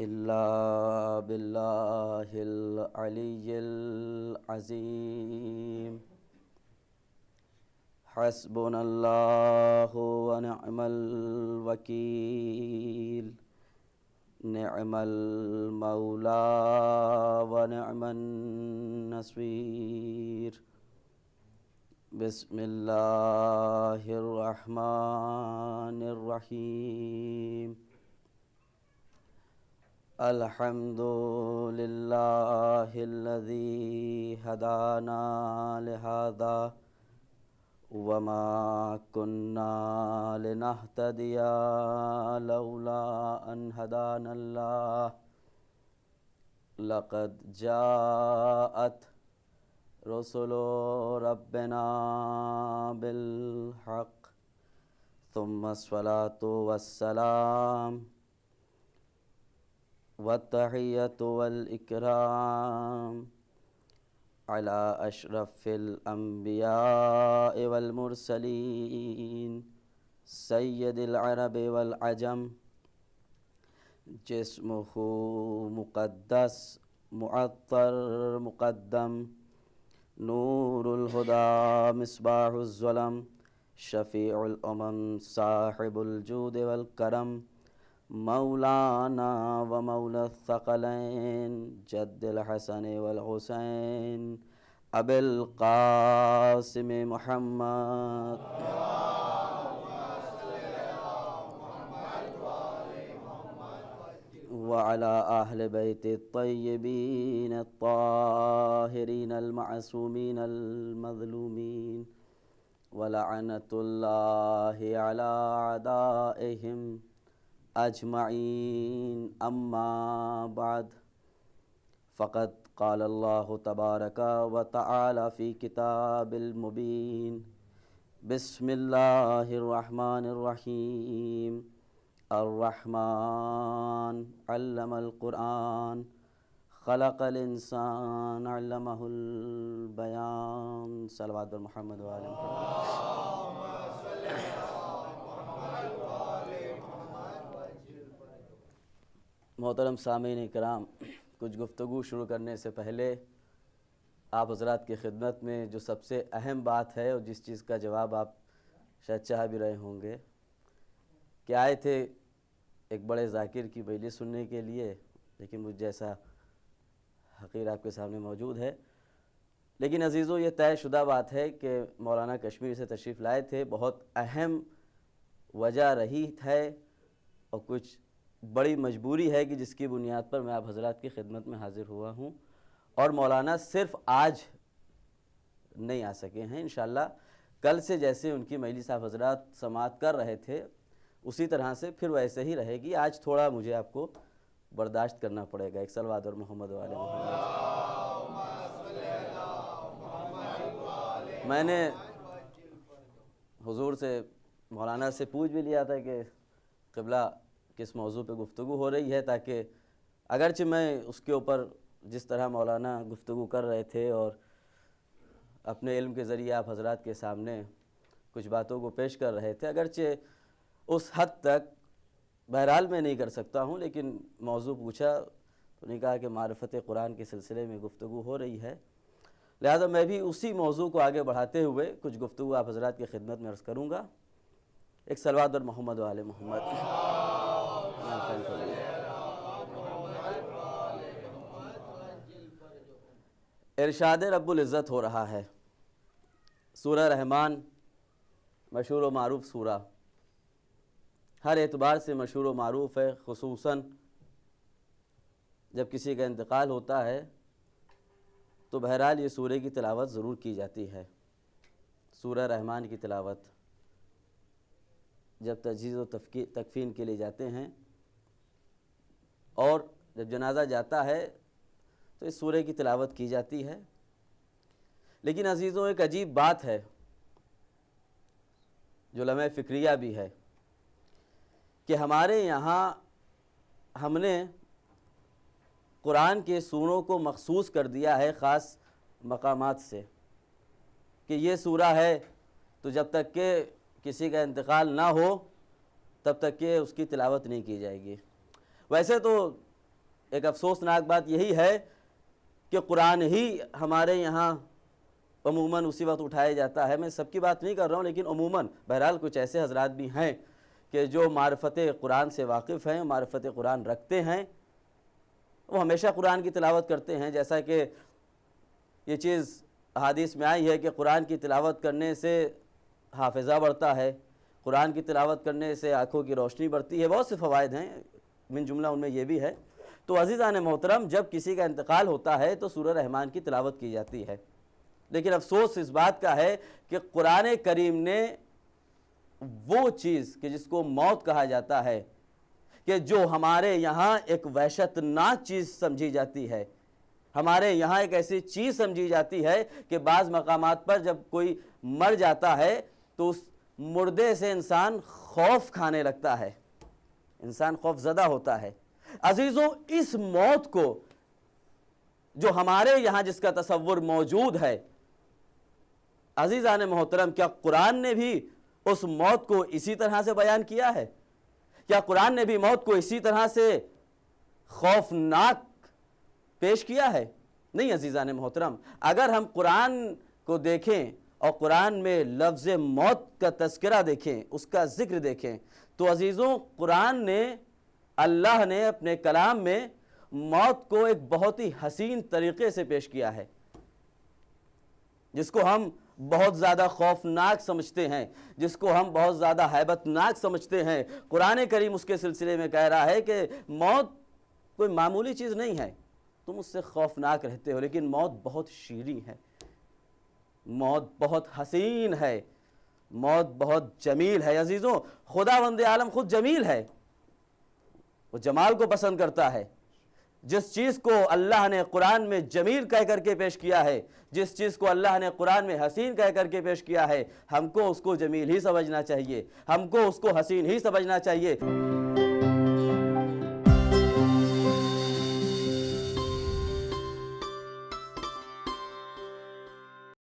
إلا بالله العلي العظيم حسبنا الله ونعم الوكيل نعم المولى ونعم النصير بسم الله الرحمن الرحيم الحمد لله الذي هدانا لهذا وما كنا لنهتدي لولا أن هدانا الله لقد جاءت رسل ربنا بالحق ثم الصلاة والسلام والتحية والإكرام على أشرف الأنبياء والمرسلين سيد العرب والعجم جسمه مقدس معطر مقدم نور الهدى مصباح الظلم شفيع الأمم صاحب الجود والكرم مولانا ومولى الثقلين جد الحسن والحسين أبي القاسم محمد وعلى أهل بيت الطيبين الطاهرين المعصومين المظلومين ولعنة الله على أعدائهم أجمعين أما بعد فقد قال الله تبارك وتعالى في كتاب المبين بسم الله الرحمن الرحيم الرحمن علم القرآن خلق الإنسان علمه البيان صلوات محمد وآل محترم سامعین کرام، کچھ گفتگو شروع کرنے سے پہلے آپ حضرات کی خدمت میں جو سب سے اہم بات ہے اور جس چیز کا جواب آپ شاید چاہ بھی رہے ہوں گے کہ آئے تھے ایک بڑے ذاکر کی مجلس سننے کے لیے، لیکن مجھ جیسا حقیر آپ کے سامنے موجود ہے۔ لیکن عزیزو، یہ طے شدہ بات ہے کہ مولانا کشمیر سے تشریف لائے تھے، بہت اہم وجہ رہی ہے اور کچھ بڑی مجبوری ہے کہ جس کی بنیاد پر میں آپ حضرات کی خدمت میں حاضر ہوا ہوں، اور مولانا صرف آج نہیں آ سکے ہیں۔ انشاءاللہ کل سے جیسے ان کی مجلس آپ حضرات سماعت کر رہے تھے اسی طرح سے پھر ویسے ہی رہے گی۔ آج تھوڑا مجھے آپ کو برداشت کرنا پڑے گا۔ ایک صلوات اور محمد والے محمد۔ میں نے حضور سے مولانا سے پوچھ بھی لیا تھا کہ قبلہ کس موضوع پہ گفتگو ہو رہی ہے، تاکہ اگرچہ میں اس کے اوپر جس طرح مولانا گفتگو کر رہے تھے اور اپنے علم کے ذریعے آپ حضرات کے سامنے کچھ باتوں کو پیش کر رہے تھے، اگرچہ اس حد تک بہرحال میں نہیں کر سکتا ہوں، لیکن موضوع پوچھا تو نے کہا کہ معرفت قرآن کے سلسلے میں گفتگو ہو رہی ہے، لہذا میں بھی اسی موضوع کو آگے بڑھاتے ہوئے کچھ گفتگو آپ حضرات کی خدمت میں عرض کروں گا۔ ایک صلوات اور محمد والے محمد۔ ارشاد رب العزت ہو رہا ہے۔ سورہ رحمان مشہور و معروف سورہ، ہر اعتبار سے مشہور و معروف ہے، خصوصاً جب کسی کا انتقال ہوتا ہے تو بہرحال یہ سورہ کی تلاوت ضرور کی جاتی ہے۔ سورہ رحمان کی تلاوت جب تجہیز و تکفین کے لیے جاتے ہیں اور جب جنازہ جاتا ہے تو اس سورہ کی تلاوت کی جاتی ہے۔ لیکن عزیزوں، ایک عجیب بات ہے جو لمحہ فکریہ بھی ہے کہ ہمارے یہاں ہم نے قرآن کے سوروں کو مخصوص کر دیا ہے خاص مقامات سے کہ یہ سورہ ہے تو جب تک کہ کسی کا انتقال نہ ہو تب تک کہ اس کی تلاوت نہیں کی جائے گی۔ ویسے تو ایک افسوسناک بات یہی ہے کہ قرآن ہی ہمارے یہاں عموماً اسی وقت اٹھایا جاتا ہے۔ میں سب کی بات نہیں کر رہا ہوں، لیکن عموماً بہرحال کچھ ایسے حضرات بھی ہیں کہ جو معرفت قرآن سے واقف ہیں، معرفت قرآن رکھتے ہیں، وہ ہمیشہ قرآن کی تلاوت کرتے ہیں۔ جیسا کہ یہ چیز احادیث میں آئی ہے کہ قرآن کی تلاوت کرنے سے حافظہ بڑھتا ہے، قرآن کی تلاوت کرنے سے آنکھوں کی روشنی بڑھتی ہے، بہت سے فوائد ہیں، من جملہ ان میں یہ بھی ہے۔ تو عزیزان محترم، جب کسی کا انتقال ہوتا ہے تو سورہ رحمان کی تلاوت کی جاتی ہے، لیکن افسوس اس بات کا ہے کہ قرآن کریم نے وہ چیز کہ جس کو موت کہا جاتا ہے، کہ جو ہمارے یہاں ایک وحشت ناک چیز سمجھی جاتی ہے، ہمارے یہاں ایک ایسی چیز سمجھی جاتی ہے کہ بعض مقامات پر جب کوئی مر جاتا ہے تو اس مردے سے انسان خوف کھانے لگتا ہے، انسان خوف زدہ ہوتا ہے۔ عزیزوں، اس موت کو جو ہمارے یہاں جس کا تصور موجود ہے، عزیزان محترم، کیا قرآن نے بھی اس موت کو اسی طرح سے بیان کیا ہے؟ کیا قرآن نے بھی موت کو اسی طرح سے خوفناک پیش کیا ہے؟ نہیں عزیزان محترم، اگر ہم قرآن کو دیکھیں اور قرآن میں لفظ موت کا تذکرہ دیکھیں، اس کا ذکر دیکھیں، تو عزیزوں قرآن نے، اللہ نے اپنے کلام میں موت کو ایک بہت ہی حسین طریقے سے پیش کیا ہے، جس کو ہم بہت زیادہ خوفناک سمجھتے ہیں، جس کو ہم بہت زیادہ ہیبت ناک سمجھتے ہیں۔ قرآن کریم اس کے سلسلے میں کہہ رہا ہے کہ موت کوئی معمولی چیز نہیں ہے، تم اس سے خوفناک رہتے ہو، لیکن موت بہت شیریں ہے، موت بہت حسین ہے، موت بہت جمیل ہے۔ عزیزوں، خداوند عالم خود جمیل ہے، وہ جمال کو پسند کرتا ہے۔ جس چیز کو اللہ نے قرآن میں جمیل کہہ کر کے پیش کیا ہے، جس چیز کو اللہ نے قرآن میں حسین کہہ کر کے پیش کیا ہے، ہم کو اس کو جمیل ہی سمجھنا چاہیے، ہم کو اس کو حسین ہی سمجھنا چاہیے۔